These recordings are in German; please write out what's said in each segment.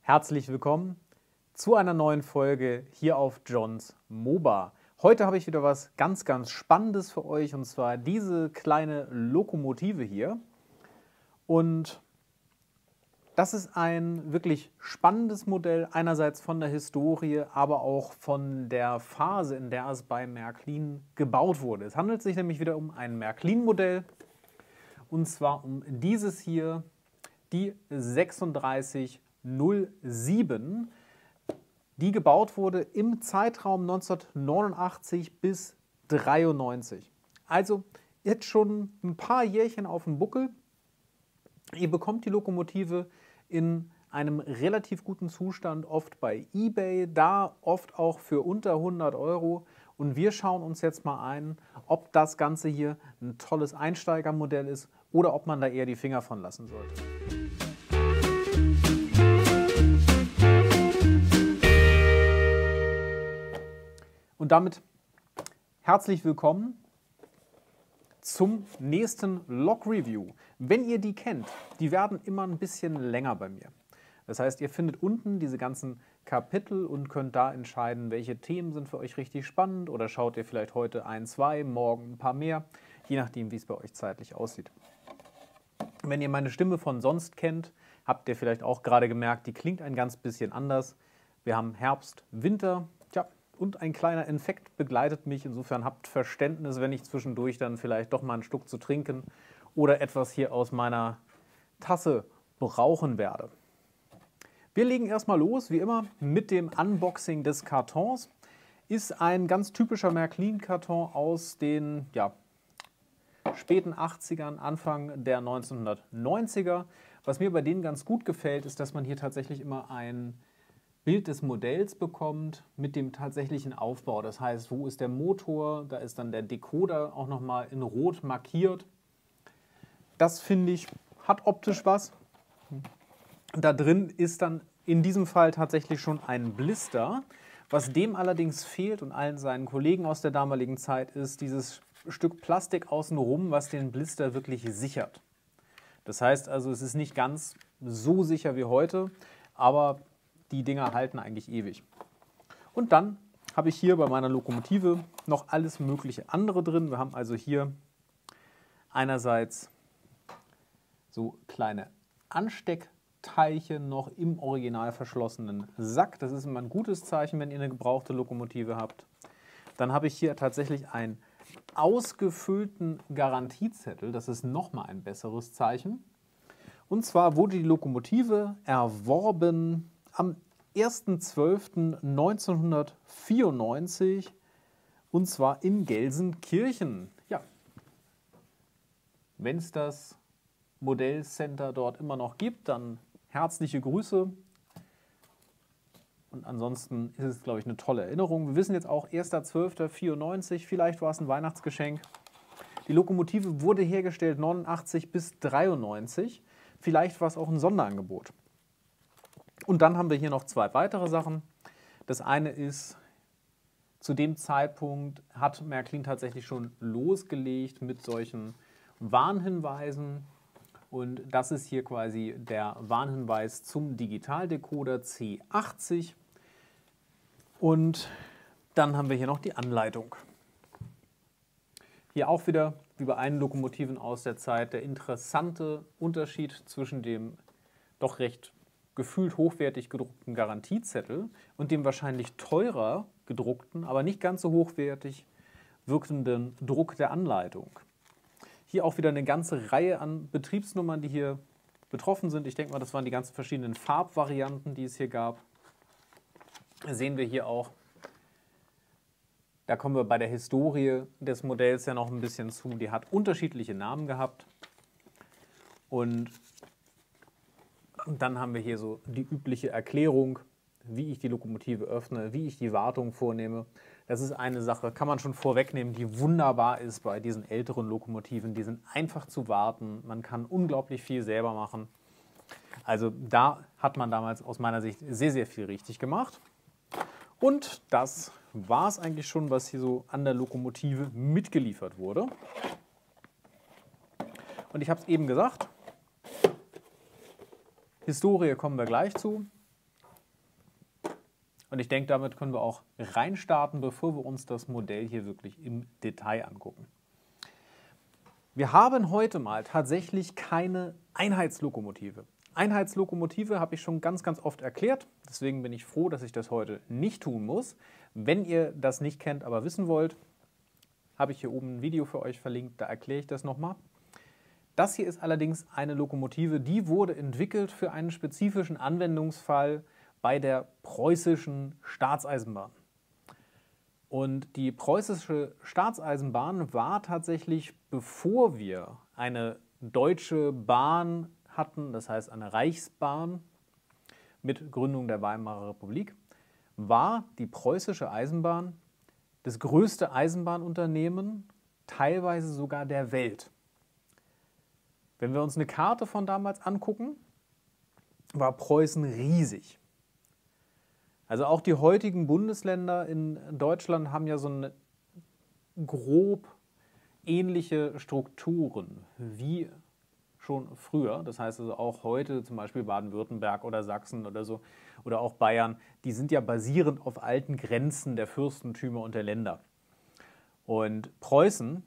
Herzlich willkommen zu einer neuen Folge hier auf Johns MOBA. Heute habe ich wieder was ganz Spannendes für euch, und zwar diese kleine Lokomotive hier. Und das ist ein wirklich spannendes Modell, einerseits von der Historie, aber auch von der Phase, in der es bei Märklin gebaut wurde. Es handelt sich nämlich wieder um ein Märklin-Modell, und zwar um dieses hier, die 3607, die gebaut wurde im Zeitraum 1989 bis 1993. Also jetzt schon ein paar Jährchen auf dem Buckel. Ihr bekommt die Lokomotive in einem relativ guten Zustand, oft bei eBay, da oft auch für unter 100 Euro. Und wir schauen uns jetzt mal ein, ob das Ganze hier ein tolles Einsteigermodell ist oder ob man da eher die Finger von lassen sollte. Und damit herzlich willkommen zum nächsten Log-Review. Wenn ihr die kennt, die werden immer ein bisschen länger bei mir. Das heißt, ihr findet unten diese ganzen Kapitel und könnt da entscheiden, welche Themen sind für euch richtig spannend, oder schaut ihr vielleicht heute ein, zwei, morgen ein paar mehr, je nachdem, wie es bei euch zeitlich aussieht. Wenn ihr meine Stimme von sonst kennt, habt ihr vielleicht auch gerade gemerkt, die klingt ein ganz bisschen anders. Wir haben Herbst, Winter, und ein kleiner Infekt begleitet mich. Insofern habt Verständnis, wenn ich zwischendurch dann vielleicht doch mal einen Schluck zu trinken oder etwas hier aus meiner Tasse brauchen werde. Wir legen erstmal los, wie immer, mit dem Unboxing des Kartons. Ist ein ganz typischer Märklin-Karton aus den späten 80ern, Anfang der 1990er. Was mir bei denen ganz gut gefällt, ist, dass man hier tatsächlich immer ein Bild des Modells bekommt mit dem tatsächlichen Aufbau. Das heißt, wo ist der Motor? Da ist dann der Decoder auch nochmal in Rot markiert. Das, finde ich, hat optisch was. Da drin ist dann in diesem Fall tatsächlich schon ein Blister. Was dem allerdings fehlt und allen seinen Kollegen aus der damaligen Zeit, ist dieses Stück Plastik außenrum, was den Blister wirklich sichert. Das heißt also, es ist nicht ganz so sicher wie heute, aber die Dinger halten eigentlich ewig. Und dann habe ich hier bei meiner Lokomotive noch alles mögliche andere drin. Wir haben also hier einerseits so kleine Ansteckteilchen noch im original verschlossenen Sack. Das ist immer ein gutes Zeichen, wenn ihr eine gebrauchte Lokomotive habt. Dann habe ich hier tatsächlich einen ausgefüllten Garantiezettel. Das ist nochmal ein besseres Zeichen. Und zwar wurde die Lokomotive erworben am 1.12.1994, und zwar in Gelsenkirchen. Ja, wenn es das Modellcenter dort immer noch gibt, dann herzliche Grüße. Und ansonsten ist es, glaube ich, eine tolle Erinnerung. Wir wissen jetzt auch 1.12.94, vielleicht war es ein Weihnachtsgeschenk. Die Lokomotive wurde hergestellt 89 bis 93, vielleicht war es auch ein Sonderangebot. Und dann haben wir hier noch zwei weitere Sachen. Das eine ist, zu dem Zeitpunkt hat Märklin tatsächlich schon losgelegt mit solchen Warnhinweisen. Und das ist hier quasi der Warnhinweis zum Digitaldecoder C80. Und dann haben wir hier noch die Anleitung. Hier auch wieder, wie bei allen Lokomotiven aus der Zeit, der interessante Unterschied zwischen dem doch recht gefühlt hochwertig gedruckten Garantiezettel und dem wahrscheinlich teurer gedruckten, aber nicht ganz so hochwertig wirkenden Druck der Anleitung. Hier auch wieder eine ganze Reihe an Betriebsnummern, die hier betroffen sind. Ich denke mal, das waren die ganzen verschiedenen Farbvarianten, die es hier gab. Sehen wir hier auch, da kommen wir bei der Historie des Modells ja noch ein bisschen zu. Die hat unterschiedliche Namen gehabt. Und dann haben wir hier so die übliche Erklärung, wie ich die Lokomotive öffne, wie ich die Wartung vornehme. Das ist eine Sache, kann man schon vorwegnehmen, die wunderbar ist bei diesen älteren Lokomotiven. Die sind einfach zu warten, man kann unglaublich viel selber machen. Also da hat man damals aus meiner Sicht sehr viel richtig gemacht. Und das war es eigentlich schon, was hier so an der Lokomotive mitgeliefert wurde. Und ich habe es eben gesagt, Historie kommen wir gleich zu. Und ich denke, damit können wir auch reinstarten, bevor wir uns das Modell hier wirklich im Detail angucken. Wir haben heute mal tatsächlich keine Einheitslokomotive. Einheitslokomotive habe ich schon ganz, ganz oft erklärt. Deswegen bin ich froh, dass ich das heute nicht tun muss. Wenn ihr das nicht kennt, aber wissen wollt, habe ich hier oben ein Video für euch verlinkt, da erkläre ich das nochmal. Das hier ist allerdings eine Lokomotive, die wurde entwickelt für einen spezifischen Anwendungsfall bei der preußischen Staatseisenbahn. Und die preußische Staatseisenbahn war tatsächlich, bevor wir eine deutsche Bahn hatten, das heißt eine Reichsbahn mit Gründung der Weimarer Republik, war die preußische Eisenbahn das größte Eisenbahnunternehmen, teilweise sogar der Welt. Wenn wir uns eine Karte von damals angucken, war Preußen riesig. Also auch die heutigen Bundesländer in Deutschland haben ja so eine grob ähnliche Strukturen wie schon früher. Das heißt also auch heute zum Beispiel Baden-Württemberg oder Sachsen oder so oder auch Bayern, die sind ja basierend auf alten Grenzen der Fürstentümer und der Länder. Und Preußen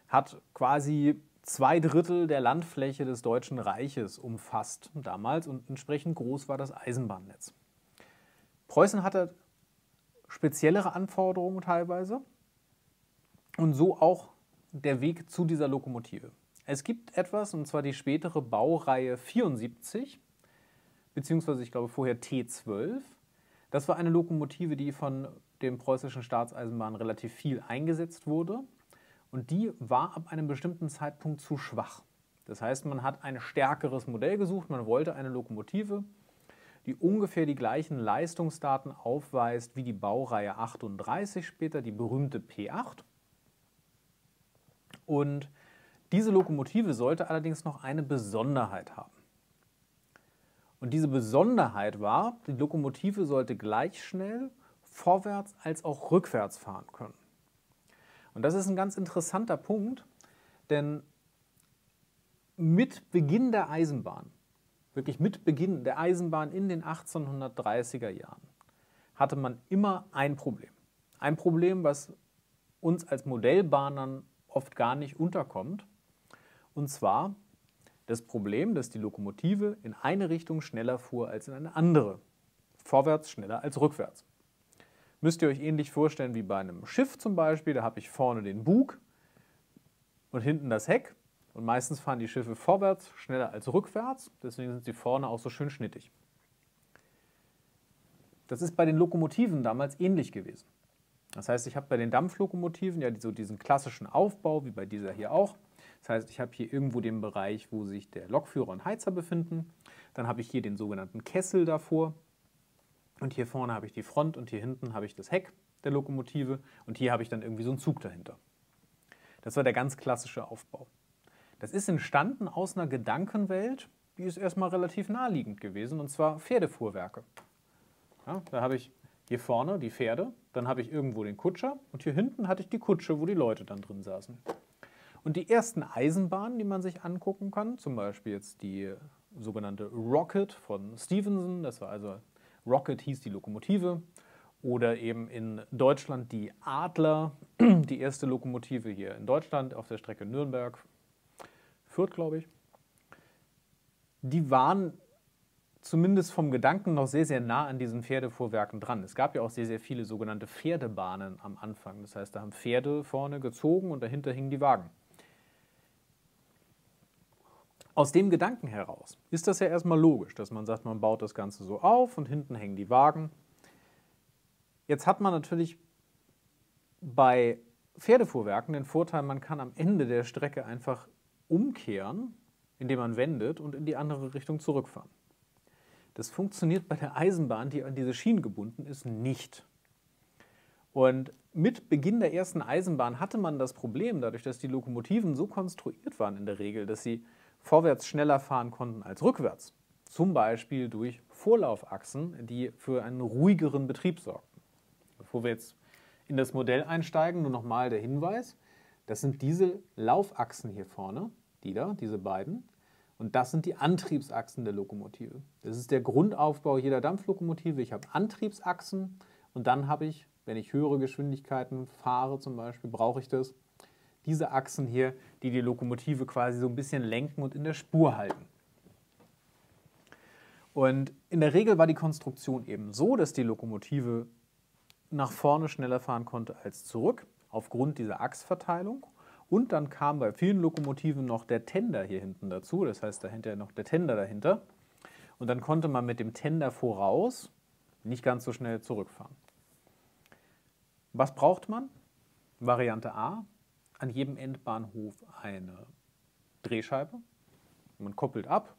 hat quasi 2/3 der Landfläche des Deutschen Reiches umfasst damals und entsprechend groß war das Eisenbahnnetz. Preußen hatte speziellere Anforderungen teilweise und so auch der Weg zu dieser Lokomotive. Es gibt etwas, und zwar die spätere Baureihe 74, beziehungsweise ich glaube vorher T12. Das war eine Lokomotive, die von den preußischen Staatseisenbahnen relativ viel eingesetzt wurde und die war ab einem bestimmten Zeitpunkt zu schwach. Das heißt, man hat ein stärkeres Modell gesucht, man wollte eine Lokomotive, die ungefähr die gleichen Leistungsdaten aufweist wie die Baureihe 38 später, die berühmte P8. Und diese Lokomotive sollte allerdings noch eine Besonderheit haben. Und diese Besonderheit war, die Lokomotive sollte gleich schnell vorwärts als auch rückwärts fahren können. Und das ist ein ganz interessanter Punkt, denn mit Beginn der Eisenbahn, wirklich mit Beginn der Eisenbahn in den 1830er Jahren, hatte man immer ein Problem. Ein Problem, was uns als Modellbahnern oft gar nicht unterkommt. Und zwar das Problem, dass die Lokomotive in eine Richtung schneller fuhr als in eine andere. Vorwärts schneller als rückwärts. Müsst ihr euch ähnlich vorstellen wie bei einem Schiff zum Beispiel. Da habe ich vorne den Bug und hinten das Heck. Und meistens fahren die Schiffe vorwärts schneller als rückwärts. Deswegen sind sie vorne auch so schön schnittig. Das ist bei den Lokomotiven damals ähnlich gewesen. Das heißt, ich habe bei den Dampflokomotiven ja so diesen klassischen Aufbau, wie bei dieser hier auch. Das heißt, ich habe hier irgendwo den Bereich, wo sich der Lokführer und Heizer befinden. Dann habe ich hier den sogenannten Kessel davor. Und hier vorne habe ich die Front und hier hinten habe ich das Heck der Lokomotive. Und hier habe ich dann irgendwie so einen Zug dahinter. Das war der ganz klassische Aufbau. Das ist entstanden aus einer Gedankenwelt, die ist erstmal relativ naheliegend gewesen, und zwar Pferdefuhrwerke. Ja, da habe ich hier vorne die Pferde, dann habe ich irgendwo den Kutscher und hier hinten hatte ich die Kutsche, wo die Leute dann drin saßen. Und die ersten Eisenbahnen, die man sich angucken kann, zum Beispiel jetzt die sogenannte Rocket von Stephenson, das war also, Rocket hieß die Lokomotive, oder eben in Deutschland die Adler, die erste Lokomotive hier in Deutschland auf der Strecke Nürnberg-Fürth, glaube ich. Die waren zumindest vom Gedanken noch sehr, sehr nah an diesen Pferdefuhrwerken dran. Es gab ja auch sehr, sehr viele sogenannte Pferdebahnen am Anfang. Das heißt, da haben Pferde vorne gezogen und dahinter hingen die Wagen. Aus dem Gedanken heraus ist das ja erstmal logisch, dass man sagt, man baut das Ganze so auf und hinten hängen die Wagen. Jetzt hat man natürlich bei Pferdefuhrwerken den Vorteil, man kann am Ende der Strecke einfach umkehren, indem man wendet und in die andere Richtung zurückfahren. Das funktioniert bei der Eisenbahn, die an diese Schienen gebunden ist, nicht. Und mit Beginn der ersten Eisenbahn hatte man das Problem, dadurch, dass die Lokomotiven so konstruiert waren in der Regel, dass sie vorwärts schneller fahren konnten als rückwärts. Zum Beispiel durch Vorlaufachsen, die für einen ruhigeren Betrieb sorgten. Bevor wir jetzt in das Modell einsteigen, nur nochmal der Hinweis, das sind diese Laufachsen hier vorne, diese beiden. Und das sind die Antriebsachsen der Lokomotive. Das ist der Grundaufbau jeder Dampflokomotive. Ich habe Antriebsachsen Und dann habe ich, wenn ich höhere Geschwindigkeiten fahre zum Beispiel, brauche ich das, diese Achsen hier, die die Lokomotive quasi so ein bisschen lenken und in der Spur halten. Und in der Regel war die Konstruktion eben so, dass die Lokomotive nach vorne schneller fahren konnte als zurück, aufgrund dieser Achsverteilung. Und dann kam bei vielen Lokomotiven noch der Tender hier hinten dazu, das heißt dahinter noch der Tender dahinter. Und dann konnte man mit dem Tender voraus nicht ganz so schnell zurückfahren. Was braucht man? Variante A, an jedem Endbahnhof eine Drehscheibe. Man koppelt ab,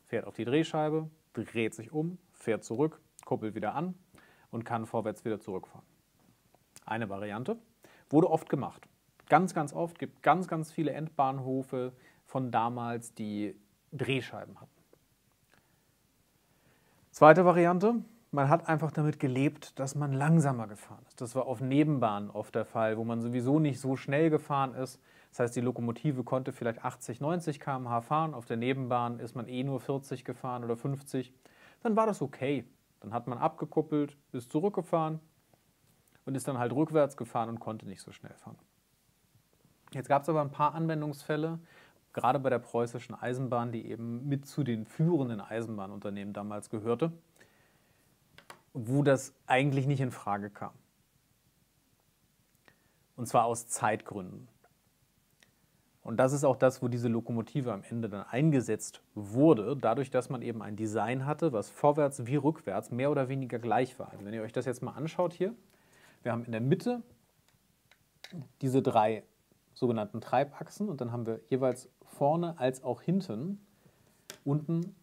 fährt auf die Drehscheibe, dreht sich um, fährt zurück, koppelt wieder an und kann vorwärts wieder zurückfahren. Eine Variante, wurde oft gemacht. Ganz, ganz oft, gibt ganz, ganz viele Endbahnhöfe von damals, die Drehscheiben hatten. Zweite Variante, man hat einfach damit gelebt, dass man langsamer gefahren ist. Das war auf Nebenbahnen oft der Fall, wo man sowieso nicht so schnell gefahren ist. Das heißt, die Lokomotive konnte vielleicht 80, 90 km/h fahren. Auf der Nebenbahn ist man eh nur 40 gefahren oder 50. Dann war das okay. Dann hat man abgekuppelt, ist zurückgefahren und ist dann halt rückwärts gefahren und konnte nicht so schnell fahren. Jetzt gab es aber ein paar Anwendungsfälle, gerade bei der Preußischen Eisenbahn, die eben mit zu den führenden Eisenbahnunternehmen damals gehörte, wo das eigentlich nicht in Frage kam. Und zwar aus Zeitgründen. Und das ist auch das, wo diese Lokomotive am Ende dann eingesetzt wurde, dadurch, dass man eben ein Design hatte, was vorwärts wie rückwärts mehr oder weniger gleich war. Also wenn ihr euch das jetzt mal anschaut hier, wir haben in der Mitte diese drei sogenannten Treibachsen und dann haben wir jeweils vorne als auch hinten unten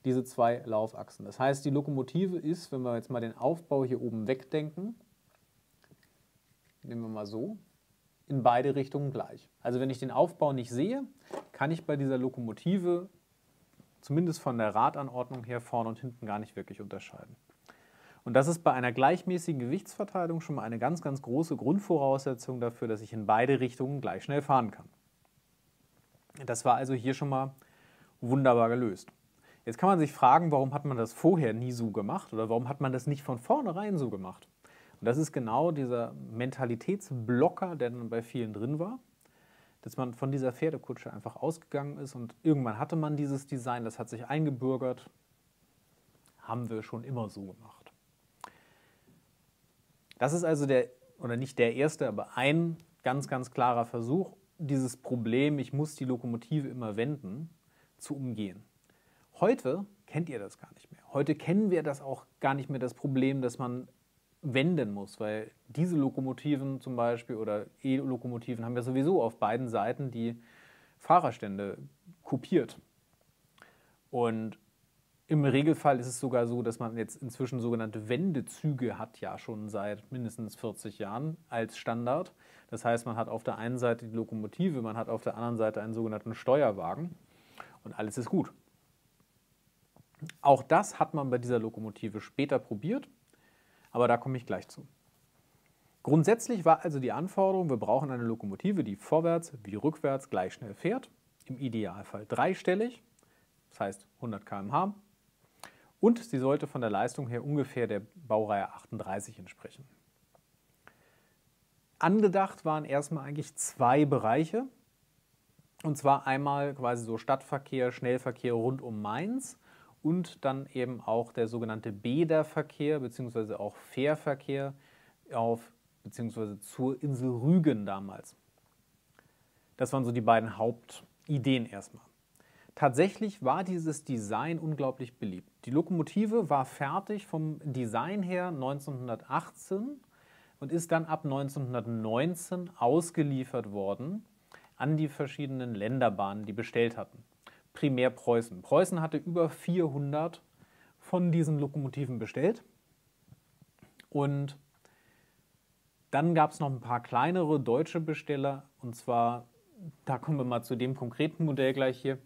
diese zwei Laufachsen. Das heißt, die Lokomotive ist, wenn wir jetzt mal den Aufbau hier oben wegdenken, nehmen wir mal so, in beide Richtungen gleich. Also wenn ich den Aufbau nicht sehe, kann ich bei dieser Lokomotive, zumindest von der Radanordnung her, vorne und hinten gar nicht wirklich unterscheiden. Und das ist bei einer gleichmäßigen Gewichtsverteilung schon mal eine ganz, ganz große Grundvoraussetzung dafür, dass ich in beide Richtungen gleich schnell fahren kann. Das war also hier schon mal wunderbar gelöst. Jetzt kann man sich fragen, warum hat man das vorher nie so gemacht oder warum hat man das nicht von vornherein so gemacht? Und das ist genau dieser Mentalitätsblocker, der dann bei vielen drin war, dass man von dieser Pferdekutsche einfach ausgegangen ist und irgendwann hatte man dieses Design, das hat sich eingebürgert, haben wir schon immer so gemacht. Das ist also oder nicht der erste, aber ein ganz, ganz klarer Versuch, dieses Problem, ich muss die Lokomotive immer wenden, zu umgehen. Heute kennt ihr das gar nicht mehr. Heute kennen wir das auch gar nicht mehr, das Problem, dass man wenden muss, weil diese Lokomotiven zum Beispiel oder E-Lokomotiven haben ja sowieso auf beiden Seiten die Fahrerstände kopiert. Und im Regelfall ist es sogar so, dass man jetzt inzwischen sogenannte Wendezüge hat, ja schon seit mindestens 40 Jahren als Standard. Das heißt, man hat auf der einen Seite die Lokomotive, man hat auf der anderen Seite einen sogenannten Steuerwagen und alles ist gut. Auch das hat man bei dieser Lokomotive später probiert, aber da komme ich gleich zu. Grundsätzlich war also die Anforderung, wir brauchen eine Lokomotive, die vorwärts wie rückwärts gleich schnell fährt, im Idealfall dreistellig, das heißt 100 km/h. Und sie sollte von der Leistung her ungefähr der Baureihe 38 entsprechen. Angedacht waren erstmal eigentlich zwei Bereiche. Und zwar einmal quasi so Stadtverkehr, Schnellverkehr rund um Mainz und dann eben auch der sogenannte Bäderverkehr bzw. auch Fährverkehr bzw. zur Insel Rügen damals. Das waren so die beiden Hauptideen erstmal. Tatsächlich war dieses Design unglaublich beliebt. Die Lokomotive war fertig vom Design her 1918 und ist dann ab 1919 ausgeliefert worden an die verschiedenen Länderbahnen, die bestellt hatten. Primär Preußen. Preußen hatte über 400 von diesen Lokomotiven bestellt. Und dann gab es noch ein paar kleinere deutsche Besteller. Und zwar, da kommen wir mal zu dem konkreten Modell gleich hier,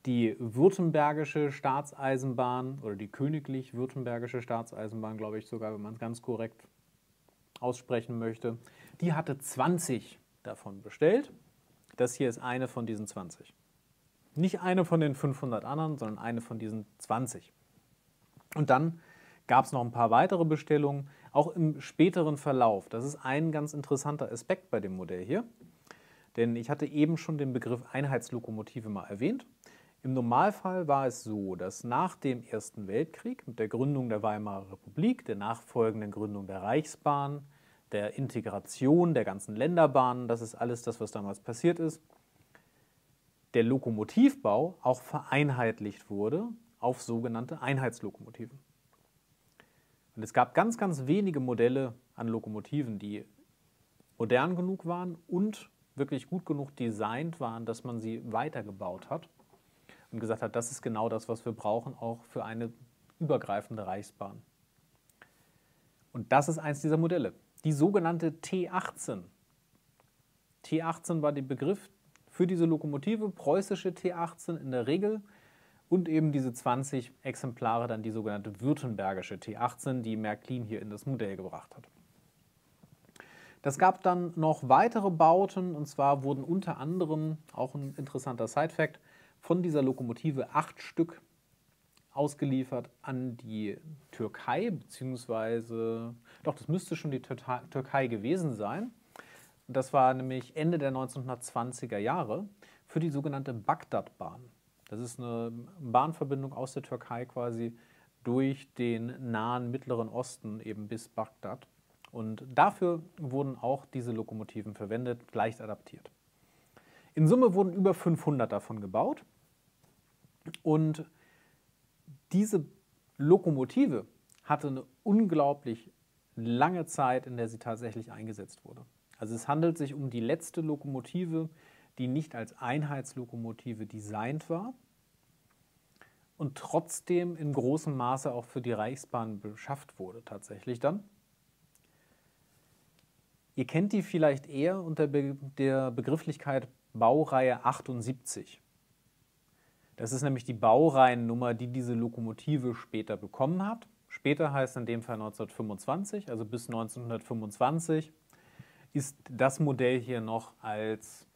die Württembergische Staatseisenbahn oder die Königlich-Württembergische Staatseisenbahn, glaube ich sogar, wenn man es ganz korrekt aussprechen möchte, die hatte 20 davon bestellt. Das hier ist eine von diesen 20. Nicht eine von den 500 anderen, sondern eine von diesen 20. Und dann gab es noch ein paar weitere Bestellungen, auch im späteren Verlauf. Das ist ein ganz interessanter Aspekt bei dem Modell hier, denn ich hatte eben schon den Begriff Einheitslokomotive mal erwähnt. Im Normalfall war es so, dass nach dem Ersten Weltkrieg mit der Gründung der Weimarer Republik, der nachfolgenden Gründung der Reichsbahn, der Integration der ganzen Länderbahnen, das ist alles das, was damals passiert ist, der Lokomotivbau auch vereinheitlicht wurde auf sogenannte Einheitslokomotiven. Und es gab ganz, ganz wenige Modelle an Lokomotiven, die modern genug waren und wirklich gut genug designt waren, dass man sie weitergebaut hat und gesagt hat, das ist genau das, was wir brauchen, auch für eine übergreifende Reichsbahn. Und das ist eins dieser Modelle, die sogenannte T18. T18 war der Begriff für diese Lokomotive, preußische T18 in der Regel und eben diese 20 Exemplare, dann die sogenannte württembergische T18, die Märklin hier in das Modell gebracht hat. Das gab dann noch weitere Bauten, und zwar wurden unter anderem, auch ein interessanter Side-Fact, von dieser Lokomotive 8 Stück ausgeliefert an die Türkei, beziehungsweise, doch, das müsste schon die Türkei gewesen sein. Das war nämlich Ende der 1920er Jahre für die sogenannte Bagdad-Bahn. Das ist eine Bahnverbindung aus der Türkei quasi durch den nahen Mittleren Osten eben bis Bagdad. Und dafür wurden auch diese Lokomotiven verwendet, leicht adaptiert. In Summe wurden über 500 davon gebaut. Und diese Lokomotive hatte eine unglaublich lange Zeit, in der sie tatsächlich eingesetzt wurde. Also es handelt sich um die letzte Lokomotive, die nicht als Einheitslokomotive designt war und trotzdem in großem Maße auch für die Reichsbahn beschafft wurde tatsächlich dann. Ihr kennt die vielleicht eher unter der Begrifflichkeit Baureihe 78. Das ist nämlich die Baureihennummer, die diese Lokomotive später bekommen hat. Später heißt in dem Fall 1925, also bis 1925 ist das Modell hier noch als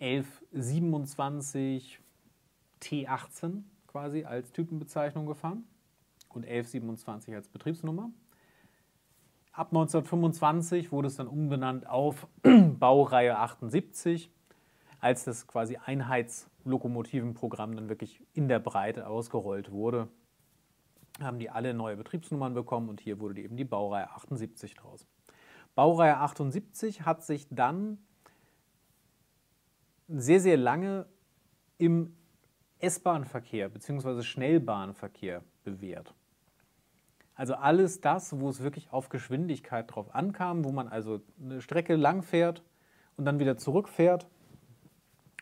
1127 T18 quasi als Typenbezeichnung gefahren und 1127 als Betriebsnummer. Ab 1925 wurde es dann umbenannt auf Baureihe 78, als das quasi Einheitslokomotivenprogramm dann wirklich in der Breite ausgerollt wurde. Haben die alle neue Betriebsnummern bekommen und hier wurde eben die Baureihe 78 draus. Baureihe 78 hat sich dann sehr, sehr lange im S-Bahn-Verkehr bzw. Schnellbahnverkehr bewährt. Also alles das, wo es wirklich auf Geschwindigkeit drauf ankam, wo man also eine Strecke lang fährt und dann wieder zurückfährt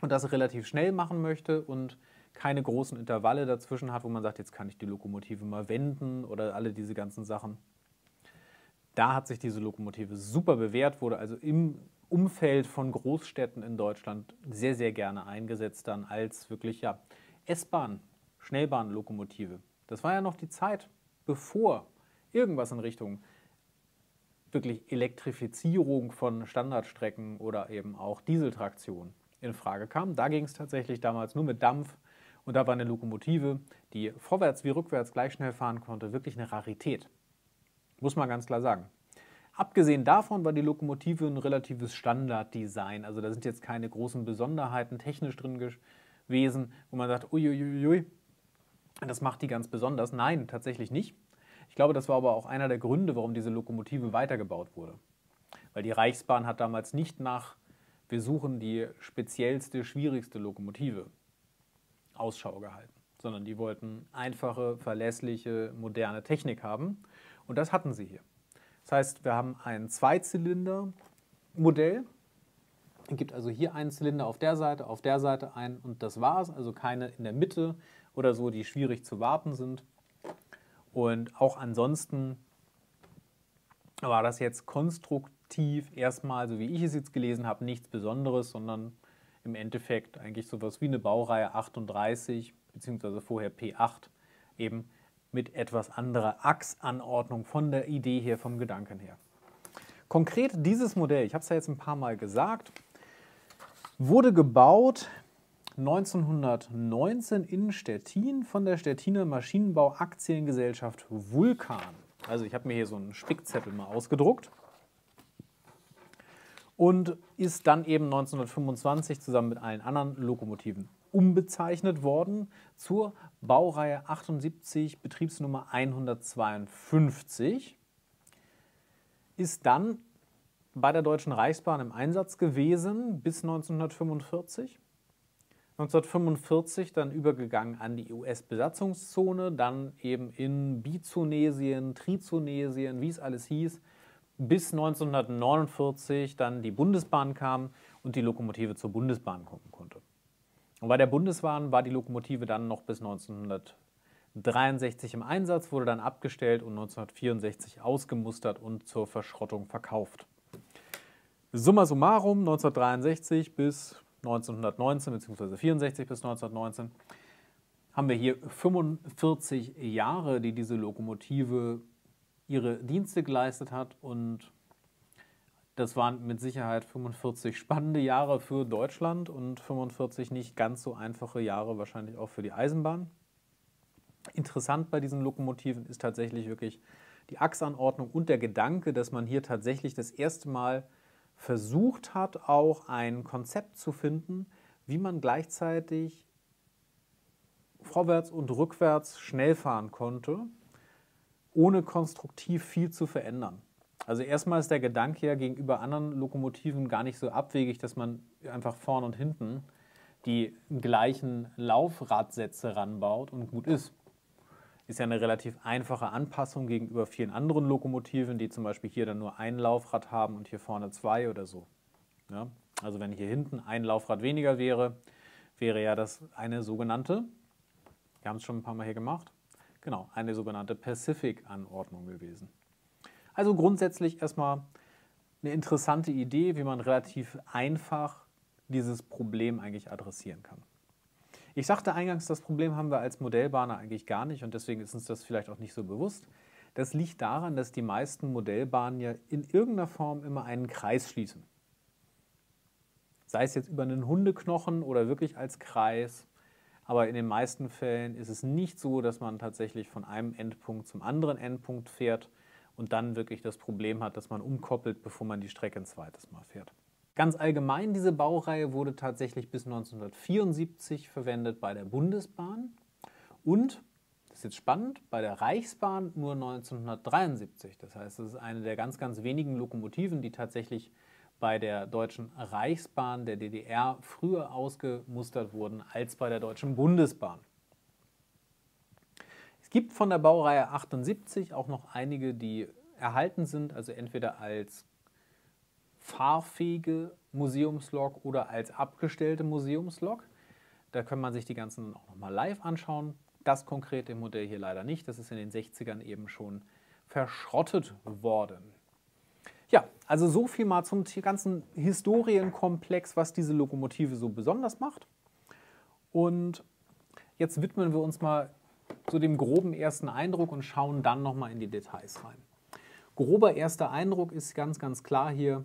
und das relativ schnell machen möchte und keine großen Intervalle dazwischen hat, wo man sagt, jetzt kann ich die Lokomotive mal wenden oder alle diese ganzen Sachen. Da hat sich diese Lokomotive super bewährt, wurde also im Umfeld von Großstädten in Deutschland sehr, sehr gerne eingesetzt dann als wirklich ja, S-Bahn, Schnellbahnlokomotive. Das war ja noch die Zeit, bevor irgendwas in Richtung wirklich Elektrifizierung von Standardstrecken oder eben auch Dieseltraktion in Frage kam. Da ging es tatsächlich damals nur mit Dampf und da war eine Lokomotive, die vorwärts wie rückwärts gleich schnell fahren konnte, wirklich eine Rarität. Muss man ganz klar sagen. Abgesehen davon war die Lokomotive ein relatives Standarddesign. Also da sind jetzt keine großen Besonderheiten technisch drin gewesen, wo man sagt, uiuiui, das macht die ganz besonders. Nein, tatsächlich nicht. Ich glaube, das war aber auch einer der Gründe, warum diese Lokomotive weitergebaut wurde. Weil die Reichsbahn hat damals nicht nach, wir suchen die speziellste, schwierigste Lokomotive Ausschau gehalten, sondern die wollten einfache, verlässliche, moderne Technik haben. Und das hatten sie hier. Das heißt, wir haben ein Zweizylinder-Modell. Es gibt also hier einen Zylinder auf der Seite einen und das war's. Also keine in der Mitte oder so, die schwierig zu warten sind. Und auch ansonsten war das jetzt konstruktiv erstmal, so wie ich es jetzt gelesen habe, nichts Besonderes, sondern im Endeffekt eigentlich sowas wie eine Baureihe 38 beziehungsweise vorher P8 eben mit etwas anderer Achsanordnung von der Idee her, vom Gedanken her. Konkret dieses Modell, ich habe es ja jetzt ein paar Mal gesagt, wurde gebaut 1919 in Stettin von der Stettiner Maschinenbau-Aktiengesellschaft Vulcan. Also ich habe mir hier so einen Spickzettel mal ausgedruckt. Und ist dann eben 1925 zusammen mit allen anderen Lokomotiven umbezeichnet worden zur Baureihe 78, Betriebsnummer 152. Ist dann bei der Deutschen Reichsbahn im Einsatz gewesen bis 1945. 1945 dann übergegangen an die US-Besatzungszone, dann eben in Bizonesien, Trizonesien, wie es alles hieß, bis 1949 dann die Bundesbahn kam und die Lokomotive zur Bundesbahn kommen konnte. Und bei der Bundesbahn war die Lokomotive dann noch bis 1963 im Einsatz, wurde dann abgestellt und 1964 ausgemustert und zur Verschrottung verkauft. Summa summarum 1963 bis 1919 bzw. 64 bis 1919 haben wir hier 45 Jahre, die diese Lokomotive ihre Dienste geleistet hat, und das waren mit Sicherheit 45 spannende Jahre für Deutschland und 45 nicht ganz so einfache Jahre wahrscheinlich auch für die Eisenbahn. Interessant bei diesen Lokomotiven ist tatsächlich wirklich die Achsanordnung und der Gedanke, dass man hier tatsächlich das erste Mal versucht hat, auch ein Konzept zu finden, wie man gleichzeitig vorwärts und rückwärts schnell fahren konnte, ohne konstruktiv viel zu verändern. Also erstmal ist der Gedanke ja gegenüber anderen Lokomotiven gar nicht so abwegig, dass man einfach vorn und hinten die gleichen Laufradsätze ranbaut und gut ist. Ist ja eine relativ einfache Anpassung gegenüber vielen anderen Lokomotiven, die zum Beispiel hier dann nur ein Laufrad haben und hier vorne zwei oder so. Ja? Also wenn hier hinten ein Laufrad weniger wäre, wäre ja das eine sogenannte, wir haben es schon ein paar Mal hier gemacht, genau, eine sogenannte Pacific-Anordnung gewesen. Also grundsätzlich erstmal eine interessante Idee, wie man relativ einfach dieses Problem eigentlich adressieren kann. Ich sagte eingangs, das Problem haben wir als Modellbahner eigentlich gar nicht und deswegen ist uns das vielleicht auch nicht so bewusst. Das liegt daran, dass die meisten Modellbahnen ja in irgendeiner Form immer einen Kreis schließen. Sei es jetzt über einen Hundeknochen oder wirklich als Kreis. Aber in den meisten Fällen ist es nicht so, dass man tatsächlich von einem Endpunkt zum anderen Endpunkt fährt und dann wirklich das Problem hat, dass man umkoppelt, bevor man die Strecke ein zweites Mal fährt. Ganz allgemein, diese Baureihe wurde tatsächlich bis 1974 verwendet bei der Bundesbahn und, das ist jetzt spannend, bei der Reichsbahn nur 1973. Das heißt, es ist eine der ganz, ganz wenigen Lokomotiven, die tatsächlich bei der Deutschen Reichsbahn der DDR früher ausgemustert wurden als bei der Deutschen Bundesbahn. Es gibt von der Baureihe 78 auch noch einige, die erhalten sind, also entweder als fahrfähige Museumslok oder als abgestellte Museumslok. Da kann man sich die ganzen auch nochmal live anschauen. Das konkrete Modell hier leider nicht. Das ist in den 60ern eben schon verschrottet worden. Ja, also so viel mal zum ganzen Historienkomplex, was diese Lokomotive so besonders macht. Und jetzt widmen wir uns mal so dem groben ersten Eindruck und schauen dann nochmal in die Details rein. Grober erster Eindruck ist ganz, ganz klar hier.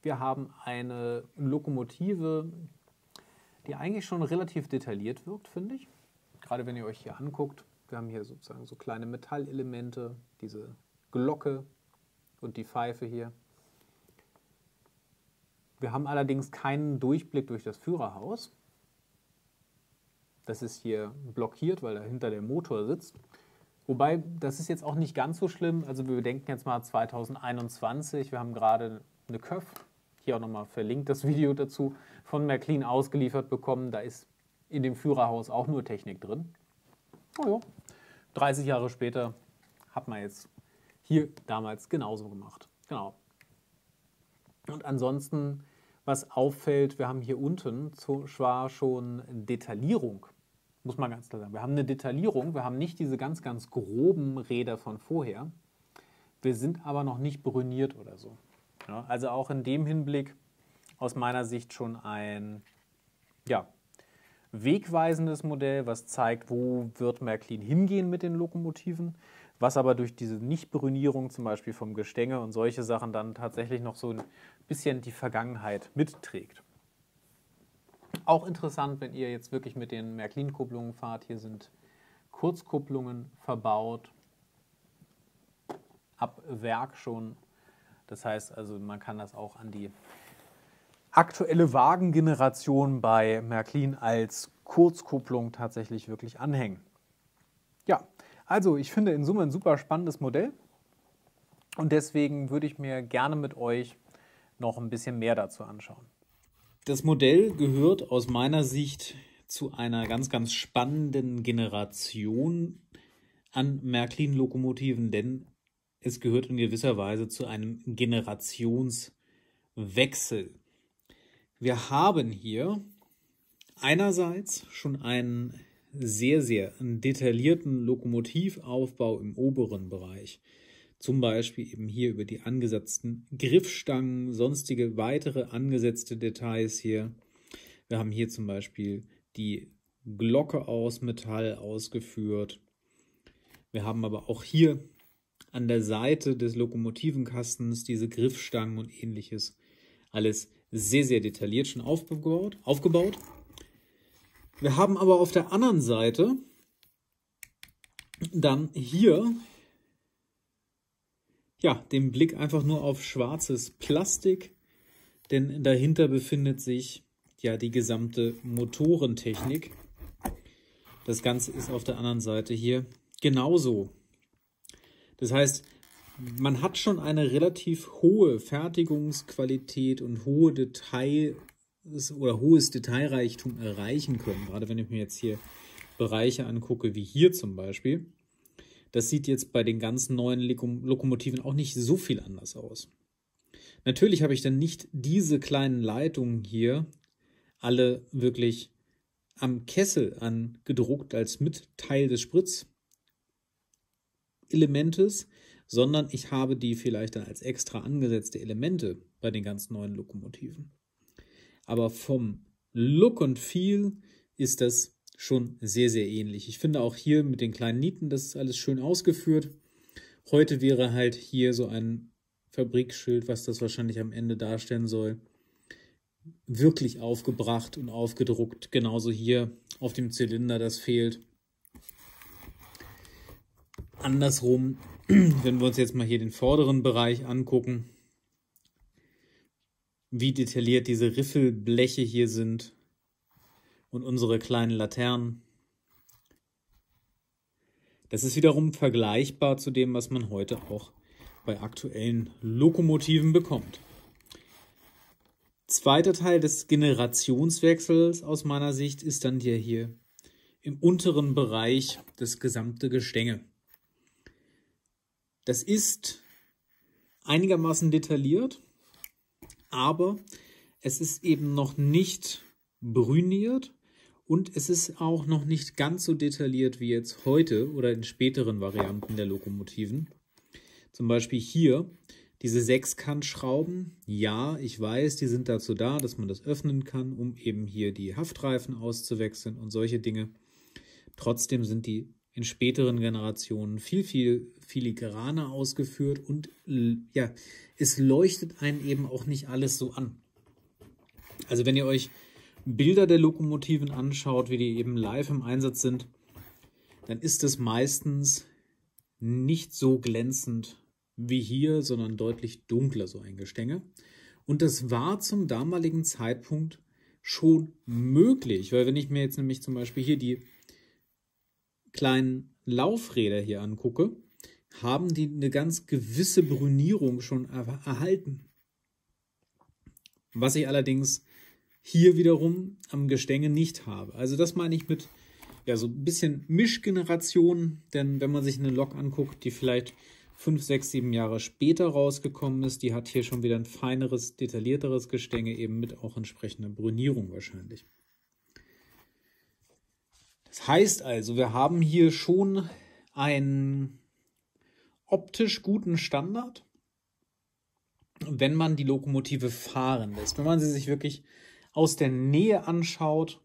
Wir haben eine Lokomotive, die eigentlich schon relativ detailliert wirkt, finde ich. Gerade wenn ihr euch hier anguckt. Wir haben hier sozusagen so kleine Metallelemente, diese Glocke und die Pfeife hier. Wir haben allerdings keinen Durchblick durch das Führerhaus. Das ist hier blockiert, weil dahinter der Motor sitzt. Wobei, das ist jetzt auch nicht ganz so schlimm. Also wir denken jetzt mal 2021. Wir haben gerade eine KÖF, hier auch nochmal verlinkt das Video dazu, von Märklin ausgeliefert bekommen. Da ist in dem Führerhaus auch nur Technik drin. Oh ja, 30 Jahre später hat man jetzt hier damals genauso gemacht. Genau. Und ansonsten, was auffällt, wir haben hier unten zwar schon Detaillierung, muss man ganz klar sagen. Wir haben eine Detaillierung, wir haben nicht diese ganz, ganz groben Räder von vorher. Wir sind aber noch nicht brüniert oder so. Ja, also auch in dem Hinblick aus meiner Sicht schon ein wegweisendes Modell, was zeigt, wo wird Märklin hingehen mit den Lokomotiven, was aber durch diese Nichtbrünierung zum Beispiel vom Gestänge und solche Sachen dann tatsächlich noch so ein bisschen die Vergangenheit mitträgt. Auch interessant, wenn ihr jetzt wirklich mit den Märklin-Kupplungen fahrt. Hier sind Kurzkupplungen verbaut, ab Werk schon. Das heißt also, man kann das auch an die aktuelle Wagengeneration bei Märklin als Kurzkupplung tatsächlich wirklich anhängen. Ja, also ich finde in Summe ein super spannendes Modell und deswegen würde ich mir gerne mit euch noch ein bisschen mehr dazu anschauen. Das Modell gehört aus meiner Sicht zu einer ganz, ganz spannenden Generation an Märklin-Lokomotiven, denn es gehört in gewisser Weise zu einem Generationswechsel. Wir haben hier einerseits schon einen sehr, sehr detaillierten Lokomotivaufbau im oberen Bereich. Zum Beispiel eben hier über die angesetzten Griffstangen, sonstige weitere angesetzte Details hier. Wir haben hier zum Beispiel die Glocke aus Metall ausgeführt. Wir haben aber auch hier an der Seite des Lokomotivenkastens diese Griffstangen und ähnliches. Alles sehr, sehr detailliert schon aufgebaut. Wir haben aber auf der anderen Seite dann hier den Blick einfach nur auf schwarzes Plastik, denn dahinter befindet sich ja die gesamte Motorentechnik. Das Ganze ist auf der anderen Seite hier genauso. Das heißt, man hat schon eine relativ hohe Fertigungsqualität und hohes Detailreichtum erreichen können. Gerade wenn ich mir jetzt hier Bereiche angucke, wie hier zum Beispiel. Das sieht jetzt bei den ganzen neuen Lokomotiven auch nicht so viel anders aus. Natürlich habe ich dann nicht diese kleinen Leitungen hier alle wirklich am Kessel angedruckt als Mitteil des Spritzelementes, sondern ich habe die vielleicht dann als extra angesetzte Elemente bei den ganz neuen Lokomotiven. Aber vom Look und Feel ist das schon sehr, sehr ähnlich. Ich finde auch hier mit den kleinen Nieten, das ist alles schön ausgeführt. Heute wäre halt hier so ein Fabrikschild, was das wahrscheinlich am Ende darstellen soll, wirklich aufgebracht und aufgedruckt. Genauso hier auf dem Zylinder, das fehlt. Andersrum, wenn wir uns jetzt mal hier den vorderen Bereich angucken, wie detailliert diese Riffelbleche hier sind und unsere kleinen Laternen. Das ist wiederum vergleichbar zu dem, was man heute auch bei aktuellen Lokomotiven bekommt. Zweiter Teil des Generationswechsels aus meiner Sicht ist dann hier im unteren Bereich das gesamte Gestänge. Das ist einigermaßen detailliert, aber es ist eben noch nicht brüniert und es ist auch noch nicht ganz so detailliert wie jetzt heute oder in späteren Varianten der Lokomotiven. Zum Beispiel hier diese Sechskantschrauben. Ja, ich weiß, die sind dazu da, dass man das öffnen kann, um eben hier die Haftreifen auszuwechseln und solche Dinge. Trotzdem sind die in späteren Generationen viel, viel filigraner ausgeführt und ja, es leuchtet einen eben auch nicht alles so an. Also wenn ihr euch Bilder der Lokomotiven anschaut, wie die eben live im Einsatz sind, dann ist es meistens nicht so glänzend wie hier, sondern deutlich dunkler, so ein Gestänge. Und das war zum damaligen Zeitpunkt schon möglich, weil wenn ich mir jetzt nämlich zum Beispiel hier die kleinen Laufräder hier angucke, haben die eine ganz gewisse Brünierung schon erhalten. Was ich allerdings hier wiederum am Gestänge nicht habe. Also das meine ich mit so ein bisschen Mischgeneration, denn wenn man sich eine Lok anguckt, die vielleicht 5, 6, 7 Jahre später rausgekommen ist, die hat hier schon wieder ein feineres, detaillierteres Gestänge, eben mit auch entsprechender Brünierung wahrscheinlich. Das heißt also, wir haben hier schon einen optisch guten Standard, wenn man die Lokomotive fahren lässt. Wenn man sie sich wirklich aus der Nähe anschaut,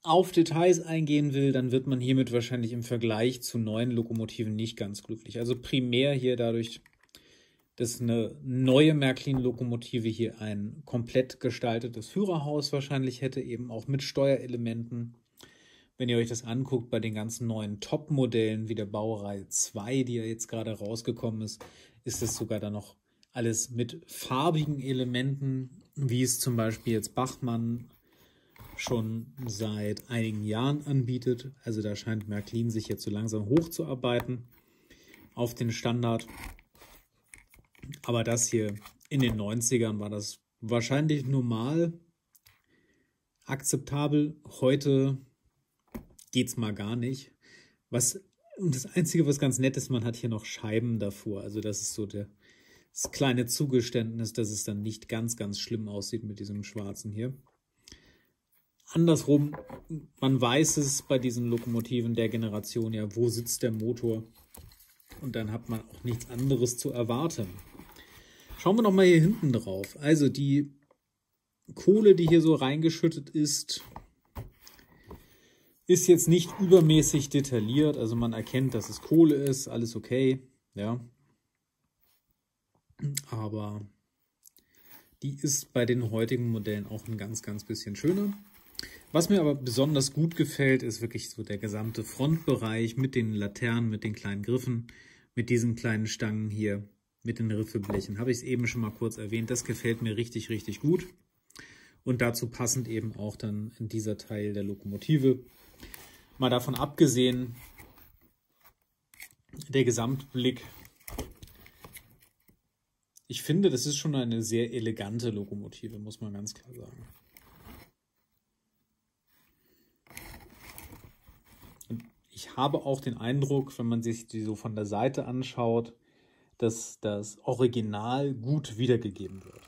auf Details eingehen will, dann wird man hiermit wahrscheinlich im Vergleich zu neuen Lokomotiven nicht ganz glücklich. Also primär hier dadurch Das ist eine neue Märklin-Lokomotive, hier ein komplett gestaltetes Führerhaus wahrscheinlich hätte, eben auch mit Steuerelementen. Wenn ihr euch das anguckt bei den ganzen neuen Top-Modellen wie der Baureihe 2, die ja jetzt gerade rausgekommen ist, ist es sogar dann noch alles mit farbigen Elementen, wie es zum Beispiel jetzt Bachmann schon seit einigen Jahren anbietet. Also da scheint Märklin sich jetzt so langsam hochzuarbeiten auf den Standard. Aber das hier in den 90ern war das wahrscheinlich normal akzeptabel. Heute geht es mal gar nicht. Und das Einzige, was ganz nett ist, man hat hier noch Scheiben davor. Also das ist so das kleine Zugeständnis, dass es dann nicht ganz, ganz schlimm aussieht mit diesem Schwarzen hier. Andersrum, man weiß es bei diesen Lokomotiven der Generation ja, wo sitzt der Motor? Und dann hat man auch nichts anderes zu erwarten. Schauen wir noch mal hier hinten drauf. Also die Kohle, die hier so reingeschüttet ist jetzt nicht übermäßig detailliert. Also man erkennt, dass es Kohle ist, alles okay. Ja. Aber die ist bei den heutigen Modellen auch ein ganz, ganz bisschen schöner. Was mir aber besonders gut gefällt, ist wirklich so der gesamte Frontbereich mit den Laternen, mit den kleinen Griffen, mit diesen kleinen Stangen hier, mit den Riffelblechen. Habe ich es eben schon mal kurz erwähnt. Das gefällt mir richtig, richtig gut. Und dazu passend eben auch dann in dieser Teil der Lokomotive. Mal davon abgesehen, der Gesamtblick. Ich finde, das ist schon eine sehr elegante Lokomotive, muss man ganz klar sagen. Und ich habe auch den Eindruck, wenn man sich die so von der Seite anschaut, dass das Original gut wiedergegeben wird.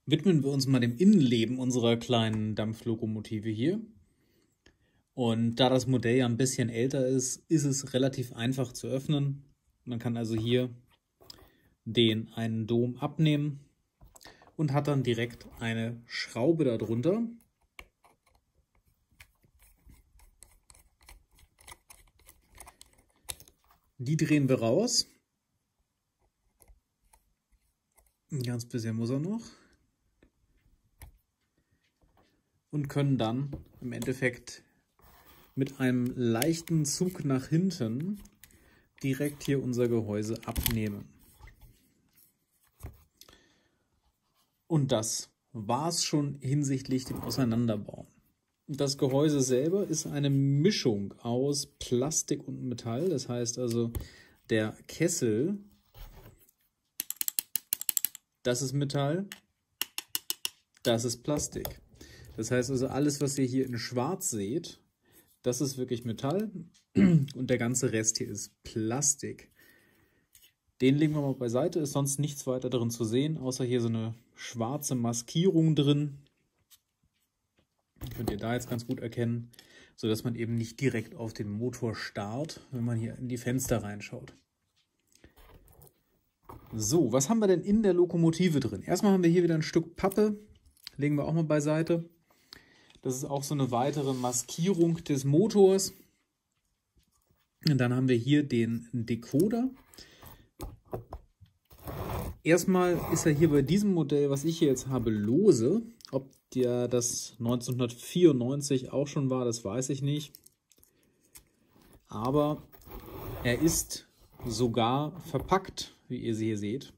Widmen wir uns mal dem Innenleben unserer kleinen Dampflokomotive hier. Und da das Modell ja ein bisschen älter ist, ist es relativ einfach zu öffnen. Man kann also hier einen Dom abnehmen und hat dann direkt eine Schraube darunter. Die drehen wir raus. Ein ganz bisschen muss er noch. Und können dann im Endeffekt mit einem leichten Zug nach hinten direkt hier unser Gehäuse abnehmen. Und das war es schon hinsichtlich dem Auseinanderbauen. Das Gehäuse selber ist eine Mischung aus Plastik und Metall. Das heißt also, der Kessel, das ist Metall, das ist Plastik. Das heißt also, alles, was ihr hier in Schwarz seht, das ist wirklich Metall und der ganze Rest hier ist Plastik. Den legen wir mal beiseite, ist sonst nichts weiter drin zu sehen, außer hier so eine schwarze Maskierung drin. Könnt ihr da jetzt ganz gut erkennen, sodass man eben nicht direkt auf den Motor starrt, wenn man hier in die Fenster reinschaut. So, was haben wir denn in der Lokomotive drin? Erstmal haben wir hier wieder ein Stück Pappe, legen wir auch mal beiseite. Das ist auch so eine weitere Maskierung des Motors. Und dann haben wir hier den Decoder. Erstmal ist er hier bei diesem Modell, was ich hier jetzt habe, lose. Ob der das 1994 auch schon war, das weiß ich nicht. Aber er ist sogar verpackt, wie ihr sie hier seht,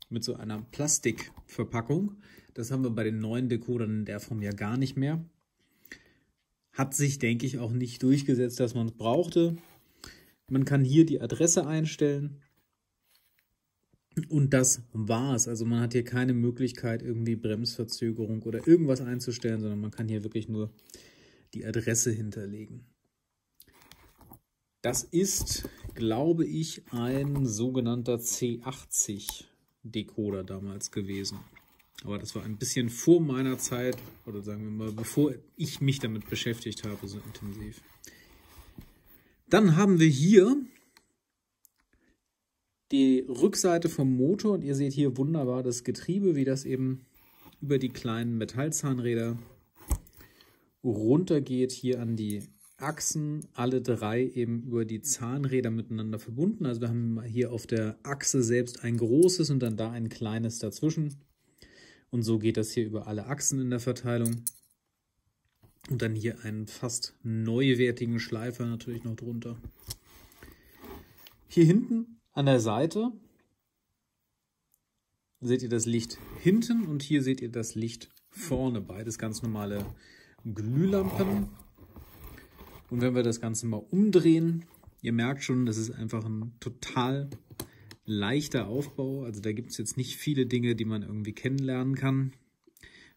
mit so einer Plastikverpackung. Das haben wir bei den neuen Decodern in der Form ja gar nicht mehr. Hat sich, denke ich, auch nicht durchgesetzt, dass man es brauchte. Man kann hier die Adresse einstellen. Und das war's. Also man hat hier keine Möglichkeit, irgendwie Bremsverzögerung oder irgendwas einzustellen, sondern man kann hier wirklich nur die Adresse hinterlegen. Das ist, glaube ich, ein sogenannter C80 Decoder damals gewesen. Aber das war ein bisschen vor meiner Zeit, oder sagen wir mal, bevor ich mich damit beschäftigt habe, so intensiv. Dann haben wir hier die Rückseite vom Motor und ihr seht hier wunderbar das Getriebe, wie das eben über die kleinen Metallzahnräder runter geht, hier an die Achsen, alle drei eben über die Zahnräder miteinander verbunden. Also wir haben hier auf der Achse selbst ein großes und dann da ein kleines dazwischen. Und so geht das hier über alle Achsen in der Verteilung. Und dann hier einen fast neuwertigen Schleifer natürlich noch drunter. Hier hinten an der Seite seht ihr das Licht hinten und hier seht ihr das Licht vorne. Beides ganz normale Glühlampen. Und wenn wir das Ganze mal umdrehen, ihr merkt schon, das ist einfach ein total leichter Aufbau. Also da gibt es jetzt nicht viele Dinge, die man irgendwie kennenlernen kann.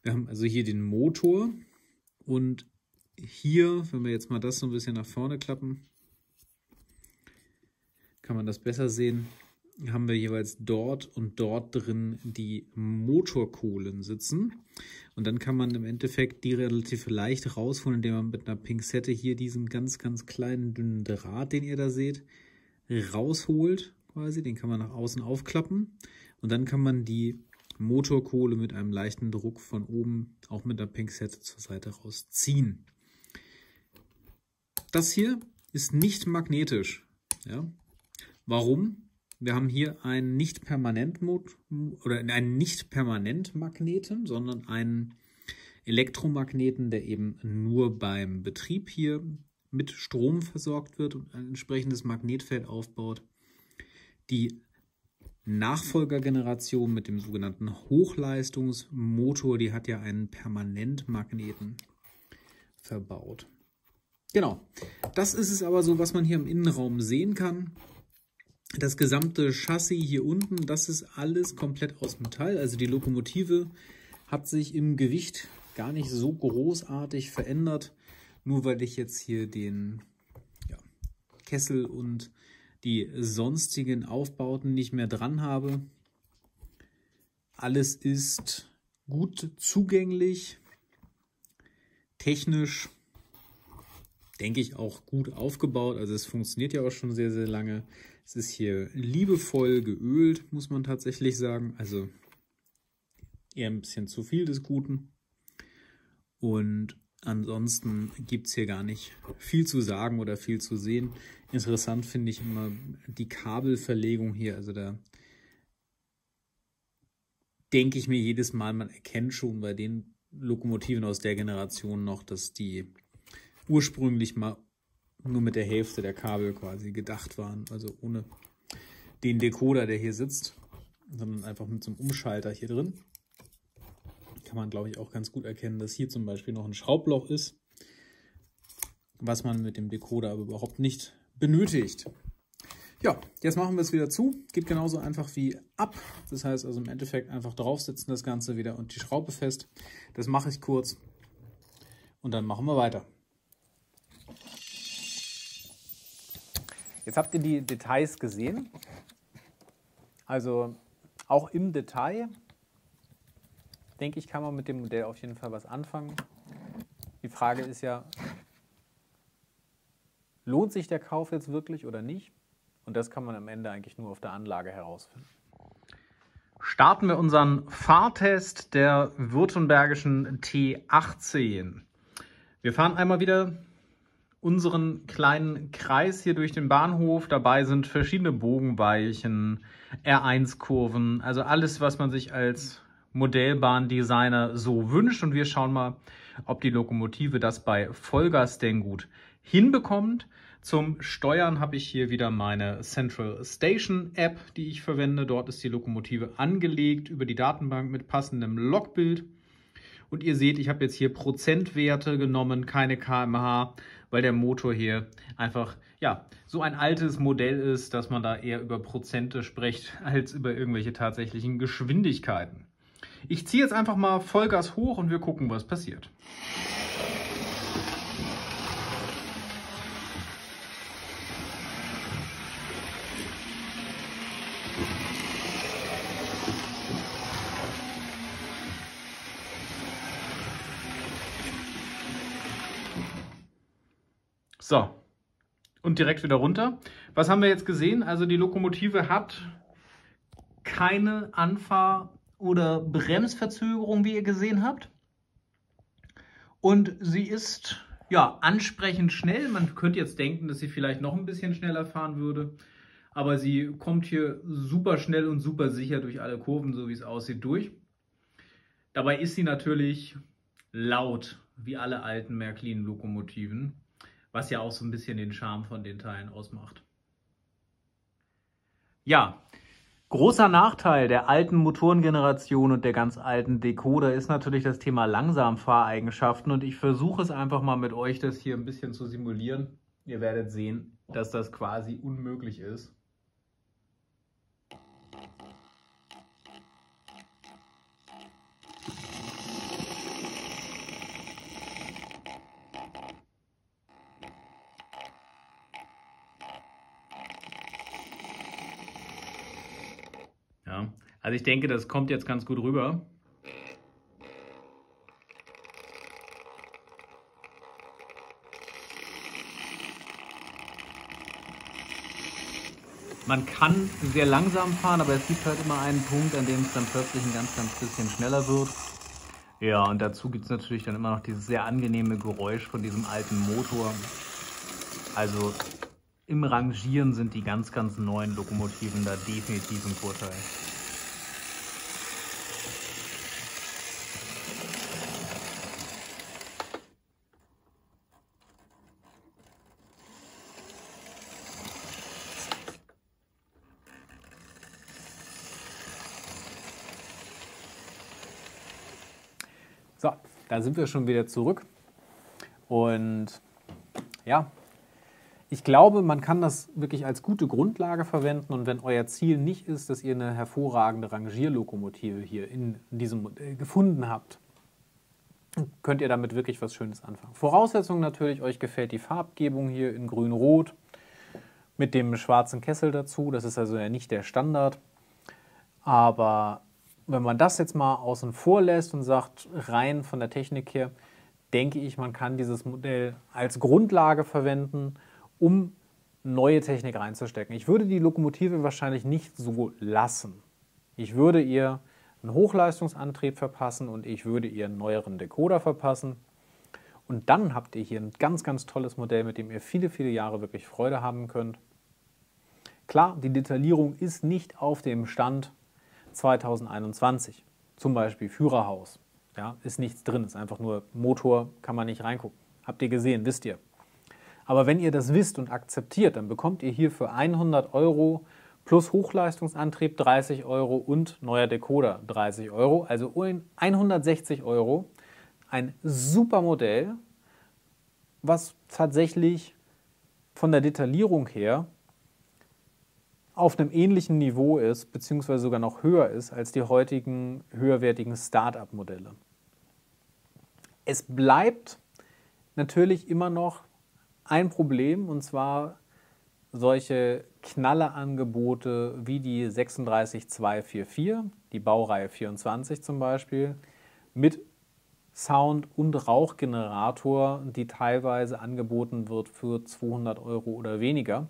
Wir haben also hier den Motor und hier, wenn wir jetzt mal das so ein bisschen nach vorne klappen, kann man das besser sehen, haben wir jeweils dort und dort drin die Motorkohlen sitzen. Und dann kann man im Endeffekt die relativ leicht rausholen, indem man mit einer Pinzette hier diesen ganz, ganz kleinen, dünnen Draht, den ihr da seht, rausholt quasi. Den kann man nach außen aufklappen. Und dann kann man die Motorkohle mit einem leichten Druck von oben auch mit einer Pinzette zur Seite rausziehen. Das hier ist nicht magnetisch. Ja? Warum? Wir haben hier einen nicht permanent Magneten, sondern einen Elektromagneten, der eben nur beim Betrieb hier mit Strom versorgt wird und ein entsprechendes Magnetfeld aufbaut. Die Nachfolgergeneration mit dem sogenannten Hochleistungsmotor, die hat ja einen Permanentmagneten verbaut. Genau, das ist es aber so, was man hier im Innenraum sehen kann. Das gesamte Chassis hier unten, das ist alles komplett aus Metall. Also die Lokomotive hat sich im Gewicht gar nicht so großartig verändert. Nur weil ich jetzt hier den Kessel und die sonstigen Aufbauten nicht mehr dran habe. Alles ist gut zugänglich, technisch, denke ich, auch gut aufgebaut. Also es funktioniert ja auch schon sehr, sehr lange. Es ist hier liebevoll geölt, muss man tatsächlich sagen. Also eher ein bisschen zu viel des Guten. Und ansonsten gibt es hier gar nicht viel zu sagen oder viel zu sehen. Interessant finde ich immer die Kabelverlegung hier. Also da denke ich mir jedes Mal, man erkennt schon bei den Lokomotiven aus der Generation noch, dass die ursprünglich mal nur mit der Hälfte der Kabel quasi gedacht waren. Also ohne den Decoder, der hier sitzt, sondern einfach mit so einem Umschalter hier drin. Kann man, glaube ich, auch ganz gut erkennen, dass hier zum Beispiel noch ein Schraubloch ist, was man mit dem Decoder aber überhaupt nicht benötigt. Ja, jetzt machen wir es wieder zu. Geht genauso einfach wie ab. Das heißt also im Endeffekt einfach draufsetzen das Ganze wieder und die Schraube fest. Das mache ich kurz und dann machen wir weiter. Jetzt habt ihr die Details gesehen. Also auch im Detail, denke ich, kann man mit dem Modell auf jeden Fall was anfangen. Die Frage ist ja, lohnt sich der Kauf jetzt wirklich oder nicht? Und das kann man am Ende eigentlich nur auf der Anlage herausfinden. Starten wir unseren Fahrtest der württembergischen T18. Wir fahren einmal wieder unseren kleinen Kreis hier durch den Bahnhof. Dabei sind verschiedene Bogenweichen, R1-Kurven, also alles, was man sich als Modellbahndesigner so wünscht. Und wir schauen mal, ob die Lokomotive das bei Vollgas denn gut hinbekommt. Zum Steuern habe ich hier wieder meine Central Station App, die ich verwende. Dort ist die Lokomotive angelegt über die Datenbank mit passendem Logbild. Und ihr seht, ich habe jetzt hier Prozentwerte genommen, keine km/h, weil der Motor hier einfach so ein altes Modell ist, dass man da eher über Prozente spricht, als über irgendwelche tatsächlichen Geschwindigkeiten. Ich ziehe jetzt einfach mal Vollgas hoch und wir gucken, was passiert. So, und direkt wieder runter. Was haben wir jetzt gesehen? Also die Lokomotive hat keine Anfahr- oder Bremsverzögerung, wie ihr gesehen habt. Und sie ist ja ansprechend schnell. Man könnte jetzt denken, dass sie vielleicht noch ein bisschen schneller fahren würde. Aber sie kommt hier super schnell und super sicher durch alle Kurven, so wie es aussieht, durch. Dabei ist sie natürlich laut, wie alle alten Märklin-Lokomotiven, was ja auch so ein bisschen den Charme von den Teilen ausmacht. Ja, großer Nachteil der alten Motorengeneration und der ganz alten Decoder ist natürlich das Thema Langsamfahreigenschaften, und ich versuche es einfach mal mit euch, das hier ein bisschen zu simulieren. Ihr werdet sehen, dass das quasi unmöglich ist. Ja, also ich denke, das kommt jetzt ganz gut rüber. Man kann sehr langsam fahren, aber es gibt halt immer einen Punkt, an dem es dann plötzlich ein ganz bisschen schneller wird. Ja, und dazu gibt es natürlich dann immer noch dieses sehr angenehme Geräusch von diesem alten Motor. Also im Rangieren sind die ganz neuen Lokomotiven da definitiv im Vorteil. So, da sind wir schon wieder zurück. Und ja, ich glaube, man kann das wirklich als gute Grundlage verwenden, und wenn euer Ziel nicht ist, dass ihr eine hervorragende Rangierlokomotive hier in diesem Modell gefunden habt, könnt ihr damit wirklich was Schönes anfangen. Voraussetzung natürlich, euch gefällt die Farbgebung hier in grün-rot mit dem schwarzen Kessel dazu. Das ist also ja nicht der Standard. Aber wenn man das jetzt mal außen vor lässt und sagt, rein von der Technik her, denke ich, man kann dieses Modell als Grundlage verwenden, um neue Technik reinzustecken. Ich würde die Lokomotive wahrscheinlich nicht so lassen. Ich würde ihr einen Hochleistungsantrieb verpassen und ich würde ihr einen neueren Decoder verpassen. Und dann habt ihr hier ein ganz tolles Modell, mit dem ihr viele Jahre wirklich Freude haben könnt. Klar, die Detaillierung ist nicht auf dem Stand 2021. Zum Beispiel Führerhaus. Ja, ist nichts drin, ist einfach nur Motor, kann man nicht reingucken. Habt ihr gesehen, wisst ihr. Aber wenn ihr das wisst und akzeptiert, dann bekommt ihr hier für 100 € plus Hochleistungsantrieb 30 € und neuer Decoder 30 €, also 160 € ein super Modell, was tatsächlich von der Detaillierung her auf einem ähnlichen Niveau ist, beziehungsweise sogar noch höher ist als die heutigen höherwertigen Start-up-Modelle. Es bleibt natürlich immer noch ein Problem, und zwar solche Knallerangebote wie die 36244, die Baureihe 24 zum Beispiel, mit Sound- und Rauchgenerator, die teilweise angeboten wird für 200 € oder weniger,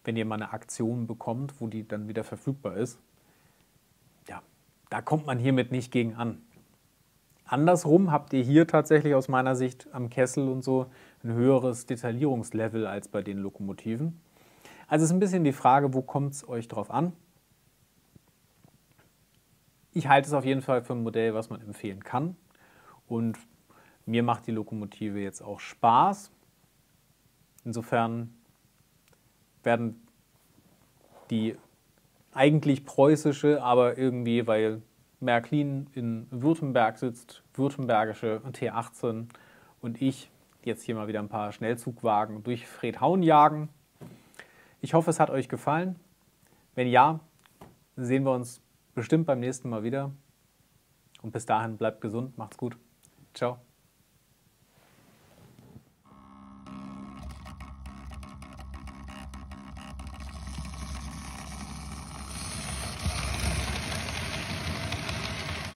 wenn ihr mal eine Aktion bekommt, wo die dann wieder verfügbar ist. Ja, da kommt man hiermit nicht gegen an. Andersrum habt ihr hier tatsächlich aus meiner Sicht am Kessel und so ein höheres Detaillierungslevel als bei den Lokomotiven. Also es ist ein bisschen die Frage, wo kommt es euch drauf an? Ich halte es auf jeden Fall für ein Modell, was man empfehlen kann. Und mir macht die Lokomotive jetzt auch Spaß. Insofern werden die eigentlich preußische, aber irgendwie, weil Märklin in Württemberg sitzt, württembergische T18 und ich jetzt hier mal wieder ein paar Schnellzugwagen durch Fredhaun jagen. Ich hoffe, es hat euch gefallen. Wenn ja, sehen wir uns bestimmt beim nächsten Mal wieder. Und bis dahin bleibt gesund, macht's gut. Ciao.